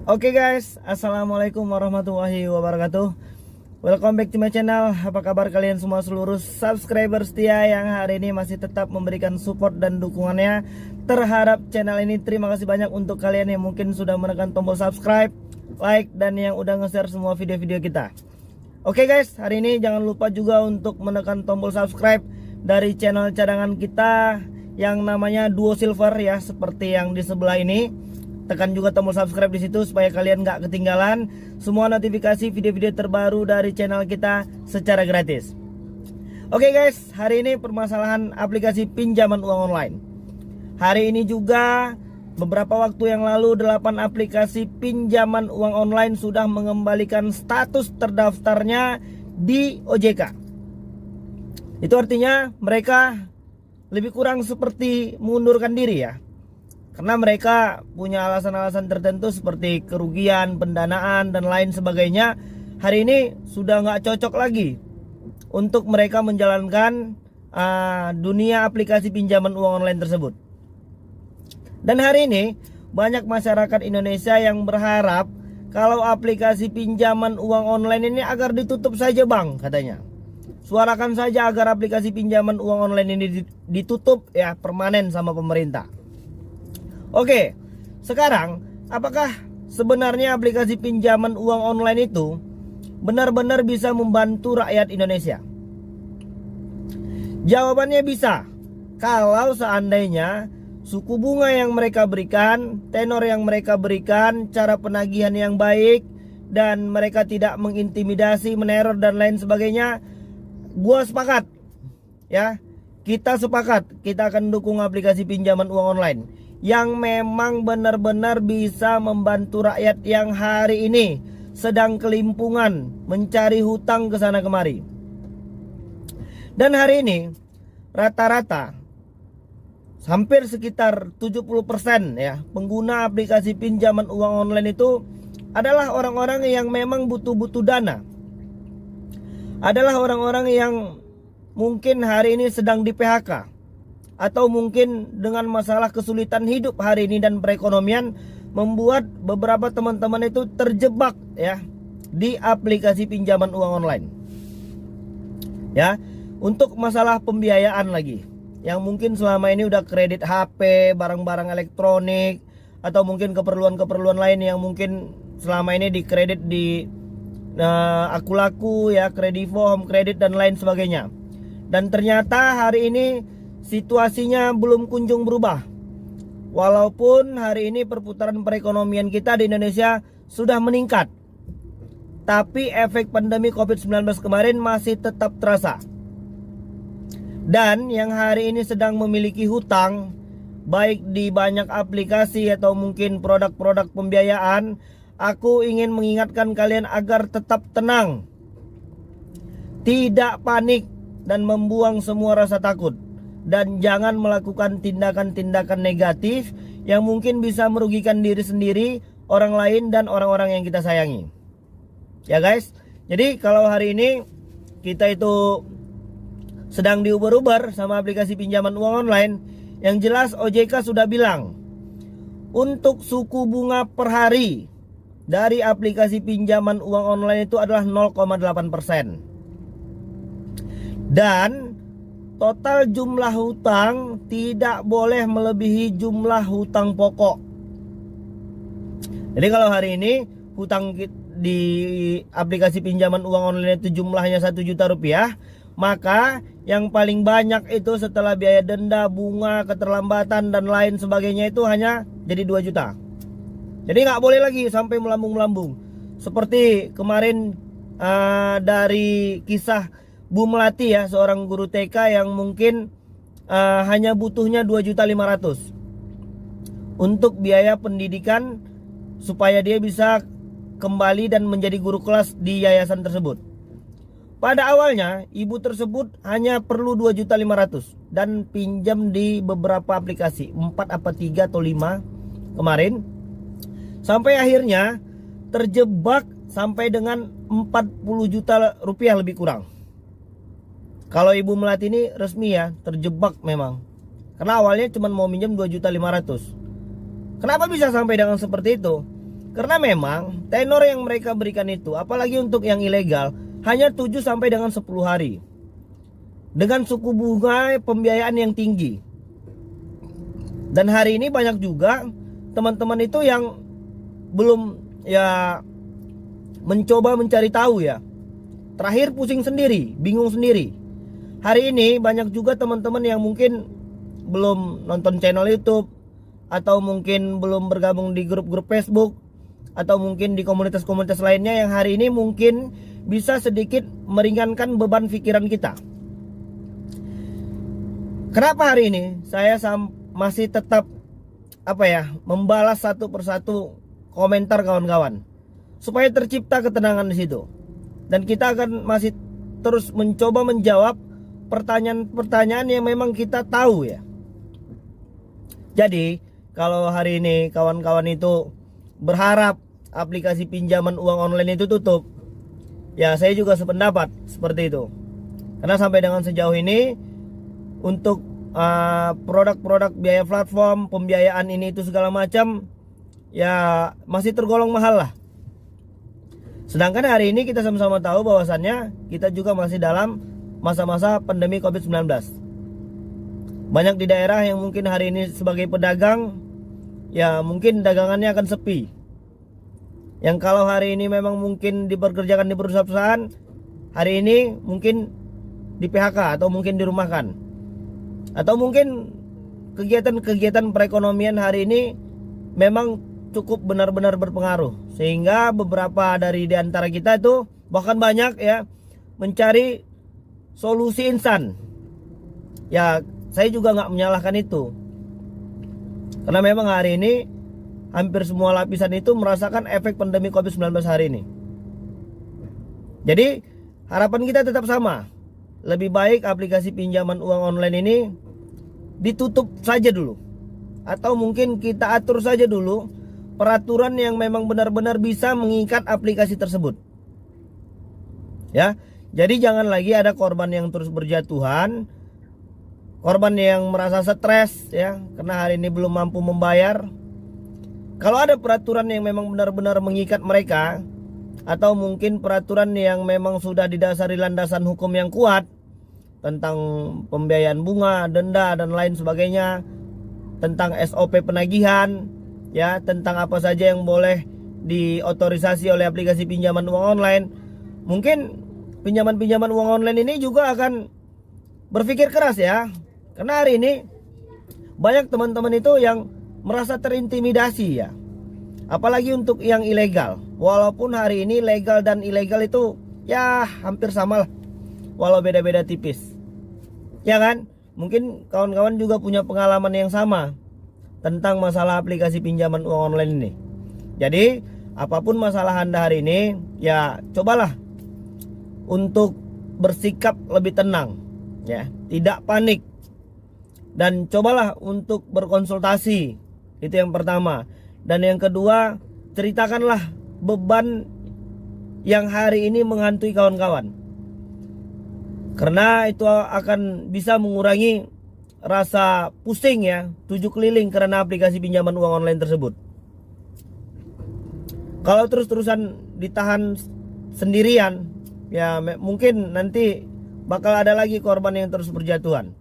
Oke guys, assalamualaikum warahmatullahi wabarakatuh. Welcome back to my channel. Apa kabar kalian semua seluruh subscriber setia yang hari ini masih tetap memberikan support dan dukungannya terhadap channel ini. Terima kasih banyak untuk kalian yang mungkin sudah menekan tombol subscribe, like, dan yang udah nge-share semua video-video kita. Oke guys, hari ini jangan lupa juga untuk menekan tombol subscribe dari channel cadangan kita yang namanya Duo Silver ya, seperti yang di sebelah ini. Tekan juga tombol subscribe di situ supaya kalian nggak ketinggalan semua notifikasi video-video terbaru dari channel kita secara gratis. Oke guys, hari ini permasalahan aplikasi pinjaman uang online. Hari ini juga beberapa waktu yang lalu 8 aplikasi pinjaman uang online sudah mengembalikan status terdaftarnya di OJK. Itu artinya mereka lebih kurang seperti mengundurkan diri ya. Karena mereka punya alasan-alasan tertentu seperti kerugian, pendanaan, dan lain sebagainya. Hari ini sudah nggak cocok lagi untuk mereka menjalankan dunia aplikasi pinjaman uang online tersebut. Dan hari ini banyak masyarakat Indonesia yang berharap kalau aplikasi pinjaman uang online ini agar ditutup saja bang, katanya. Suarakan saja agar aplikasi pinjaman uang online ini ditutup ya, permanen sama pemerintah. Oke, sekarang apakah sebenarnya aplikasi pinjaman uang online itu benar-benar bisa membantu rakyat Indonesia? Jawabannya bisa, kalau seandainya suku bunga yang mereka berikan, tenor yang mereka berikan, cara penagihan yang baik, dan mereka tidak mengintimidasi, meneror, dan lain sebagainya. Gua sepakat, ya, kita sepakat, kita akan dukung aplikasi pinjaman uang online yang memang benar-benar bisa membantu rakyat yang hari ini sedang kelimpungan mencari hutang ke sana kemari. Dan hari ini rata-rata hampir sekitar 70% ya pengguna aplikasi pinjaman uang online itu adalah orang-orang yang memang butuh dana. Adalah orang-orang yang mungkin hari ini sedang di PHK, atau mungkin dengan masalah kesulitan hidup hari ini dan perekonomian membuat beberapa teman-teman itu terjebak ya di aplikasi pinjaman uang online. Ya, untuk masalah pembiayaan lagi, yang mungkin selama ini udah kredit HP, barang-barang elektronik, atau mungkin keperluan-keperluan lain yang mungkin selama ini dikredit di Akulaku ya, Kredivo, Home Credit, dan lain sebagainya. Dan ternyata hari ini situasinya belum kunjung berubah. Walaupun hari ini perputaran perekonomian kita di Indonesia sudah meningkat, tapi efek pandemi COVID-19 kemarin masih tetap terasa. Dan yang hari ini sedang memiliki hutang, baik di banyak aplikasi atau mungkin produk-produk pembiayaan, aku ingin mengingatkan kalian agar tetap tenang, tidak panik, dan membuang semua rasa takut. Dan jangan melakukan tindakan-tindakan negatif yang mungkin bisa merugikan diri sendiri, orang lain, dan orang-orang yang kita sayangi. Ya guys, jadi kalau hari ini kita itu sedang diuber-uber sama aplikasi pinjaman uang online, yang jelas OJK sudah bilang untuk suku bunga per hari dari aplikasi pinjaman uang online itu adalah 0,8%. Dan total jumlah hutang tidak boleh melebihi jumlah hutang pokok. Jadi kalau hari ini hutang di aplikasi pinjaman uang online itu jumlahnya 1 juta rupiah, maka yang paling banyak itu setelah biaya denda, bunga, keterlambatan, dan lain sebagainya itu hanya jadi 2 juta. Jadi nggak boleh lagi sampai melambung-melambung. Seperti kemarin dari kisah Bu Melati ya, seorang guru TK yang mungkin hanya butuhnya 2.500.000 untuk biaya pendidikan supaya dia bisa kembali dan menjadi guru kelas di yayasan tersebut. Pada awalnya ibu tersebut hanya perlu 2.500.000 dan pinjam di beberapa aplikasi, 4 apa 3 atau 5 kemarin, sampai akhirnya terjebak sampai dengan 40 juta rupiah lebih kurang. Kalau Ibu Melati ini resmi ya, terjebak memang. Karena awalnya cuma mau minjem 2.500.000. Kenapa bisa sampai dengan seperti itu? Karena memang tenor yang mereka berikan itu, apalagi untuk yang ilegal, hanya 7 sampai dengan 10 hari. Dengan suku bunga pembiayaan yang tinggi. Dan hari ini banyak juga teman-teman itu yang belum ya mencoba mencari tahu ya. Terakhir pusing sendiri, bingung sendiri. Hari ini banyak juga teman-teman yang mungkin belum nonton channel YouTube, atau mungkin belum bergabung di grup-grup Facebook, atau mungkin di komunitas-komunitas lainnya yang hari ini mungkin bisa sedikit meringankan beban pikiran kita. Kenapa hari ini saya masih tetap membalas satu persatu komentar kawan-kawan, supaya tercipta ketenangan di situ. Dan kita akan masih terus mencoba menjawab pertanyaan-pertanyaan yang memang kita tahu ya. Jadi kalau hari ini kawan-kawan itu berharap aplikasi pinjaman uang online itu tutup, ya saya juga sependapat seperti itu. Karena sampai dengan sejauh ini untuk produk-produk biaya platform, pembiayaan ini itu segala macam ya masih tergolong mahal lah. Sedangkan hari ini kita sama-sama tahu bahwasannya kita juga masih dalam masa-masa pandemi COVID-19. Banyak di daerah yang mungkin hari ini sebagai pedagang, ya mungkin dagangannya akan sepi. Yang kalau hari ini memang mungkin dipekerjakan di perusahaan, hari ini mungkin di PHK atau mungkin dirumahkan. Atau mungkin kegiatan-kegiatan perekonomian hari ini memang cukup benar-benar berpengaruh. Sehingga beberapa dari antara kita itu bahkan banyak ya mencari solusi instan. Ya saya juga nggak menyalahkan itu. Karena memang hari ini hampir semua lapisan itu merasakan efek pandemi COVID-19 hari ini. Jadi harapan kita tetap sama. Lebih baik aplikasi pinjaman uang online ini ditutup saja dulu. Atau mungkin kita atur saja dulu peraturan yang memang benar-benar bisa mengikat aplikasi tersebut. Ya, jadi jangan lagi ada korban yang terus berjatuhan, korban yang merasa stres ya karena hari ini belum mampu membayar. Kalau ada peraturan yang memang benar-benar mengikat mereka, atau mungkin peraturan yang memang sudah didasari landasan hukum yang kuat tentang pembiayaan bunga, denda dan lain sebagainya, tentang SOP penagihan, ya, tentang apa saja yang boleh diotorisasi oleh aplikasi pinjaman uang online. Mungkin pinjaman-pinjaman uang online ini juga akan berpikir keras ya. Karena hari ini banyak teman-teman itu yang merasa terintimidasi ya. Apalagi untuk yang ilegal. Walaupun hari ini legal dan ilegal itu ya hampir sama lah, walau beda-beda tipis. Ya kan? Mungkin kawan-kawan juga punya pengalaman yang sama tentang masalah aplikasi pinjaman uang online ini. Jadi apapun masalah Anda hari ini, ya cobalah untuk bersikap lebih tenang ya, tidak panik. Dan cobalah untuk berkonsultasi. Itu yang pertama. Dan yang kedua, ceritakanlah beban yang hari ini menghantui kawan-kawan. Karena itu akan bisa mengurangi rasa pusing ya, 7 keliling karena aplikasi pinjaman uang online tersebut. Kalau terus-terusan ditahan sendirian, ya mungkin nanti bakal ada lagi korban yang terus berjatuhan.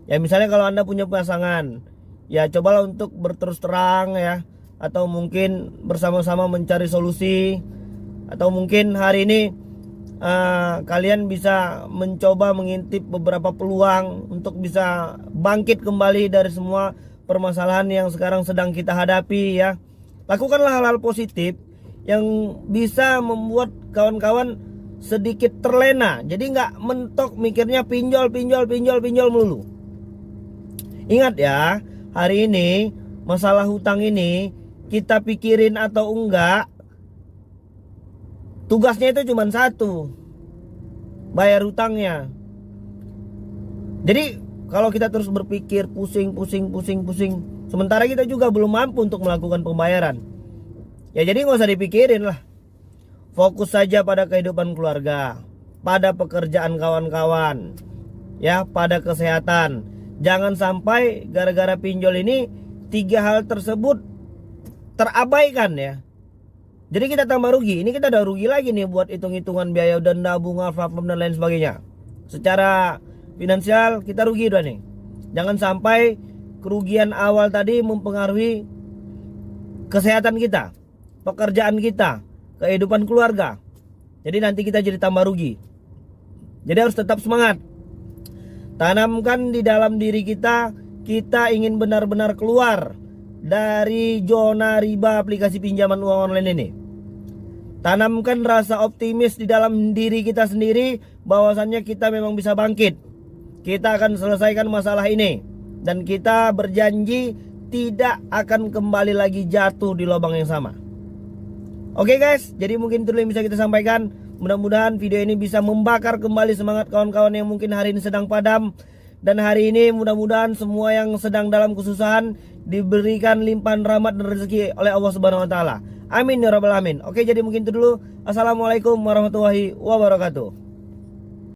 Ya misalnya kalau Anda punya pasangan, ya cobalah untuk berterus terang ya, atau mungkin bersama-sama mencari solusi. Atau mungkin hari ini kalian bisa mencoba mengintip beberapa peluang untuk bisa bangkit kembali dari semua permasalahan yang sekarang sedang kita hadapi ya. Lakukanlah hal-hal positif yang bisa membuat kawan-kawan sedikit terlena. Jadi nggak mentok mikirnya pinjol melulu. Ingat ya, hari ini masalah hutang ini kita pikirin atau enggak, tugasnya itu cuma satu, bayar hutangnya. Jadi kalau kita terus berpikir pusing, sementara kita juga belum mampu untuk melakukan pembayaran, ya jadi nggak usah dipikirin lah. Fokus saja pada kehidupan keluarga, pada pekerjaan kawan-kawan, ya, pada kesehatan. Jangan sampai gara-gara pinjol ini 3 hal tersebut terabaikan ya. Jadi kita tambah rugi. Ini kita udah rugi lagi nih buat hitung-hitungan biaya denda, bunga, platform dan lain sebagainya. Secara finansial kita rugi udah nih. Jangan sampai kerugian awal tadi mempengaruhi kesehatan kita, pekerjaan kita, kehidupan keluarga. Jadi nanti kita jadi tambah rugi. Jadi harus tetap semangat. Tanamkan di dalam diri kita ingin benar-benar keluar dari zona riba aplikasi pinjaman uang online ini. Tanamkan rasa optimis di dalam diri kita sendiri bahwasannya kita memang bisa bangkit. Kita akan selesaikan masalah ini dan kita berjanji tidak akan kembali lagi jatuh di lubang yang sama. Oke guys, jadi mungkin itu yang bisa kita sampaikan. Mudah-mudahan video ini bisa membakar kembali semangat kawan-kawan yang mungkin hari ini sedang padam. Dan hari ini mudah-mudahan semua yang sedang dalam kesusahan diberikan limpahan rahmat dan rezeki oleh Allah Subhanahu wa taala. Amin ya rabbal alamin. Oke, jadi mungkin itu dulu. Assalamualaikum warahmatullahi wabarakatuh.